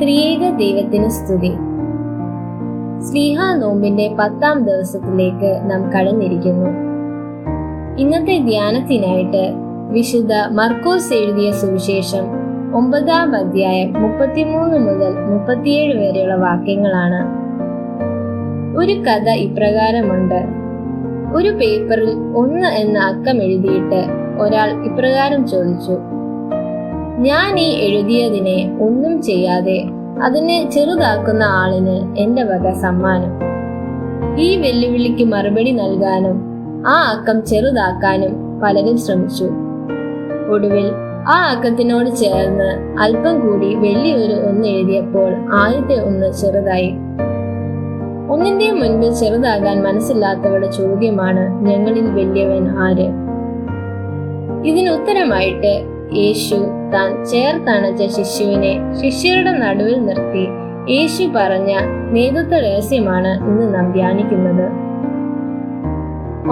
ത്രിയേക ദൈവത്തിന് സ്തുതി. സ്ലീഹാ നോമ്പിന്റെ 10ാം ദിവസത്തിലേക്ക് നാം കടന്നിരിക്കുന്നു. ഇന്നത്തെ ധ്യാനത്തിനായിട്ട് വിശുദ്ധ മർക്കോസ് എഴുതിയ സുവിശേഷം 9ാം അധ്യായം 33 മുതൽ 37 വരെയുള്ള വാക്യങ്ങളാണ്. ഒരു കഥ ഇപ്രകാരമുണ്ട്. ഒരു പേപ്പറിൽ 1 എന്ന അക്കം എഴുതിയിട്ട് ഒരാൾ ഇപ്രകാരം ചോദിച്ചു: ഞാൻ ഈ എഴുതിയതിനെ ഒന്നും ചെയ്യാതെ അതിനെ ചെറുതാക്കുന്ന ആളിന് എന്റെ വക സമ്മാനം. ഈ വെല്ലുവിളിക്ക് മറുപടി നൽകാനും ആ അക്കം ചെറുതാക്കാനും പലരും ശ്രമിച്ചു. ഒടുവിൽ ആ അക്കത്തിനോട് ചേർന്ന് അല്പം കൂടി വലിയൊരു 1 എഴുതിയപ്പോൾ ആദ്യത്തെ 1 ചെറുതായി. ഒന്നിന്റെ മുൻപിൽ ചെറുതാകാൻ മനസ്സില്ലാത്തവരുടെ ചോദ്യമാണ്, ഞങ്ങളിൽ വലിയവൻ ആര്? ഇതിനുത്തരമായിട്ട് യേശു താൻ ചേർത്തണച്ച ശിശുവിനെ ശിഷ്യരുടെ നടുവിൽ നിർത്തി യേശു പറഞ്ഞ നേതൃത്വ രഹസ്യമാണ് ഇന്ന് നാം ധ്യാനിക്കുന്നത്.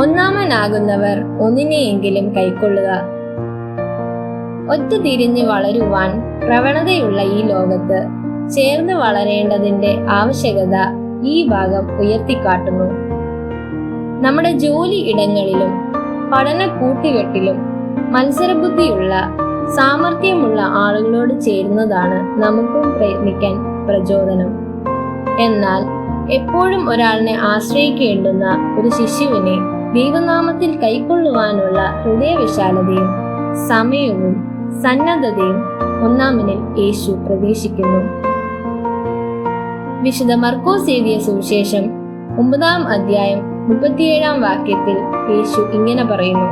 ഒന്നാമനാകുന്നവർ ഒന്നിനെയെങ്കിലും കൈക്കൊള്ളുക. ഒത്തുതിരിഞ്ഞ് വളരുവാൻ പ്രവണതയുള്ള ഈ ലോകത്ത് ചേർന്ന് വളരേണ്ടതിന്റെ ആവശ്യകത ഈ ഭാഗം ഉയർത്തിക്കാട്ടുന്നു. നമ്മുടെ ജോലി ഇടങ്ങളിലും പഠന കൂട്ടുകെട്ടിലും മത്സരബുദ്ധിയുള്ള സാമർഥ്യമുള്ള ആളുകളോട് ചേരുന്നതാണ് നമുക്കും പ്രയത്നിക്കാൻ പ്രചോദനം. എന്നാൽ എപ്പോഴും ഒരാളിനെ ആശ്രയിക്കേണ്ടുന്ന ഒരു ശിശുവിനെ ദൈവനാമത്തിൽ കൈക്കൊള്ളുവാനുള്ള ഹൃദയവിശാലതയും സമയവും സന്നദ്ധതയും ഒന്നാമനിൽ യേശു പ്രതീക്ഷിക്കുന്നു. വിശുദ്ധ മർക്കോസ് എഴുതിയ സുവിശേഷം 9ാം അധ്യായം 37ാം വാക്യത്തിൽ യേശു ഇങ്ങനെ പറയുന്നു: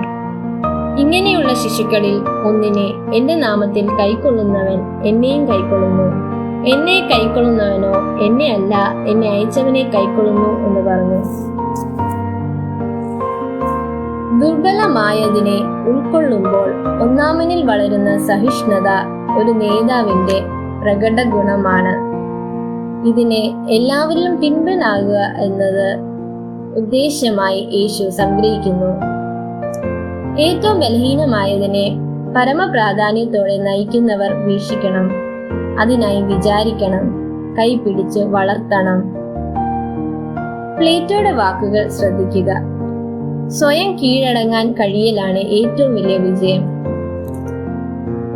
ഇങ്ങനെയുള്ള ശിശുക്കളിൽ ഒന്നിനെ എന്റെ നാമത്തിൽ കൈക്കൊള്ളുന്നവൻ എന്നെയും കൈക്കൊള്ളുന്നു, എന്നെ കൈക്കൊള്ളുന്നവനോ എന്നെ അല്ല, എന്നെ അയച്ചവനെ കൈക്കൊള്ളുന്നു എന്ന് പറഞ്ഞു. ദുർബലമായതിനെ ഉൾക്കൊള്ളുമ്പോൾ ഒന്നാമനിൽ വളരുന്ന സഹിഷ്ണുത ഒരു നേതാവിന്റെ പ്രകട ഗുണമാണ്. ഇതിനെ എല്ലാവരിലും പിൻപനാകുക എന്നത് ഉദ്ദേശമായി യേശു സംഗ്രഹിക്കുന്നു. ഏറ്റവും ബലഹീനമായതിനെ പരമപ്രാധാന്യത്തോടെ നയിക്കുന്നവർ വീക്ഷിക്കണം. അതിനായി വിചാരിക്കണം, കൈപിടിച്ച് വളർത്തണം. പ്ലേറ്റോയുടെ വാക്കുകൾ ശ്രദ്ധിക്കുക. സ്വയം കീഴടങ്ങാൻ കഴിയലാണ് ഏറ്റവും വലിയ വിജയം.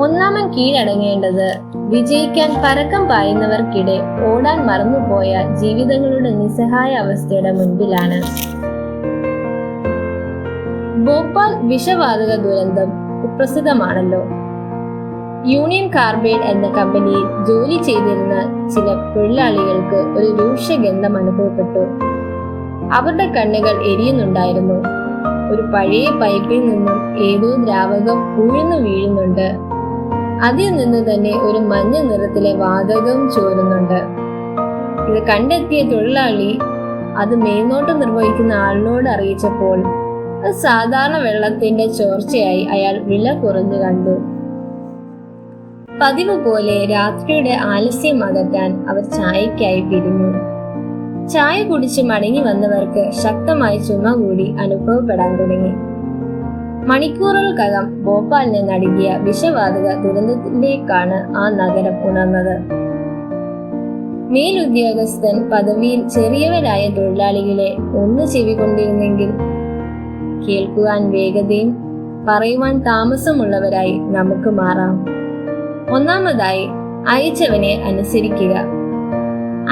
ഒന്നാമൻ കീഴടങ്ങേണ്ടത് വിജയിക്കാൻ പരക്കം പായുന്നവർക്കിടെ ഓടാൻ മറന്നുപോയ ജീവിതങ്ങളുടെ നിസ്സഹായ അവസ്ഥയുടെ മുൻപിലാണ്. ഭോപ്പാൽ വിഷവാതക ദുരന്തം കുപ്രസിദ്ധമാണല്ലോ. യൂണിയൻ കാർബൈഡ് എന്ന കമ്പനിയിൽ ജോലി ചെയ്തിരുന്ന ചില തൊഴിലാളികൾക്ക് ഒരു രൂക്ഷഗന്ധം അനുഭവപ്പെട്ടു. അവരുടെ കണ്ണുകൾ എരിയുന്നുണ്ടായിരുന്നു. ഒരു പഴയ പൈപ്പിൽ നിന്നും ഏതോ ദ്രാവകം ഉഴുന്നു വീഴുന്നുണ്ട്. അതിൽ നിന്ന് തന്നെ ഒരു മഞ്ഞ നിറത്തിലെ വാതകം ചോരുന്നുണ്ട്. ഇത് കണ്ടെത്തിയ തൊഴിലാളി അത് മേൽനോട്ടം നിർവഹിക്കുന്ന ആളിനോട് അറിയിച്ചപ്പോൾ അത് സാധാരണ വെള്ളത്തിന്റെ ചോർച്ചയായി അയാൾ വില കുറഞ്ഞു കണ്ടു. പതിവ് പോലെ രാത്രിയുടെ ആലസ്യം അകറ്റാൻ അവർ ചായക്കായി പിരിഞ്ഞു. ചായ കുടിച്ച് മടങ്ങി വന്നവർക്ക് ശക്തമായി ചുമ കൂടി അനുഭവപ്പെടാൻ തുടങ്ങി. മണിക്കൂറുകൾക്കകം ഭോപ്പാലിനെ നടുങ്ങിയ വിഷവാതക ദുരന്തത്തിലേക്കാണ് ആ നഗരം ഉണർന്നത്. മേലുദ്യോഗസ്ഥൻ പദവിയിൽ ചെറിയവരായ തൊഴിലാളികളെ ഒന്ന് ചെവി കൊണ്ടിരുന്നെങ്കിൽ. കേൾക്കുവാൻ വേഗതയും പറയുവാൻ താമസമുള്ളവരായി നമുക്ക് മാറാം. ഒന്നാമതായി, അയച്ചവനെ അനുസരിക്കുക.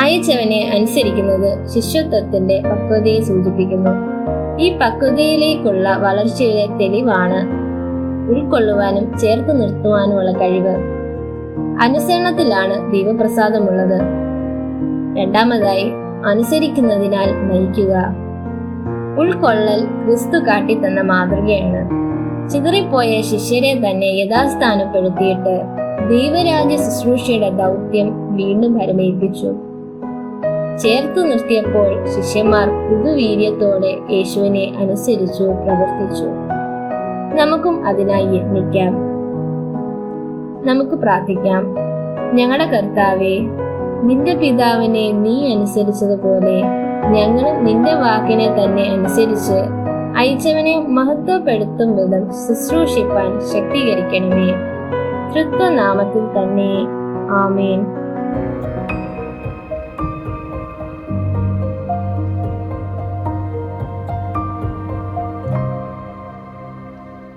അയച്ചവനെ അനുസരിക്കുന്നത് ശിഷ്യത്വത്തിന്റെ പക്വതയെ സൂചിപ്പിക്കുന്നു. ഈ പക്വതയിലേക്കുള്ള വളർച്ചയുടെ തെളിവാണ് ഉൾക്കൊള്ളുവാനും ചേർത്ത് നിർത്തുവാനുമുള്ള കഴിവ്. അനുസരണത്തിലാണ് ദൈവപ്രസാദമുള്ളത്. രണ്ടാമതായി, അനുസരിക്കുന്നതിനാൽ നയിക്കുക. ഉൾക്കൊള്ളൽ ക്രിസ്തു കാട്ടിത്തന്ന മാതൃകയാണ്. ചിതറിപ്പോയ ശിഷ്യരെ തന്നെ യഥാസ്ഥാനപ്പെടുത്തിയിട്ട് ദൈവരാജ്യ ശുശ്രൂഷയുടെ ദൗത്യം വീണ്ടും പരമേൽപ്പിച്ചു. ചേർത്തു നിർത്തിയപ്പോൾ ശിഷ്യന്മാർ പുതുവീര്യത്തോടെ യേശുവിനെ അനുസരിച്ചു പ്രവർത്തിച്ചു. നമുക്കും അതിനായി യത്നിക്കാം. നമുക്ക് പ്രാർത്ഥിക്കാം. ഞങ്ങളുടെ കർത്താവേ, നിന്റെ പിതാവിനെ നീ അനുസരിച്ചതുപോലെ ഞങ്ങളും നിന്റെ വാക്കിനെ തന്നെ അനുസരിച്ച് അയച്ചവനെ മഹത്വപ്പെടുത്തും വിധം ശുശ്രൂഷിപ്പാൻ ശക്തീകരിക്കണമേ. തൃത്വനാമത്തിൽ തന്നെ. ആമേൻ.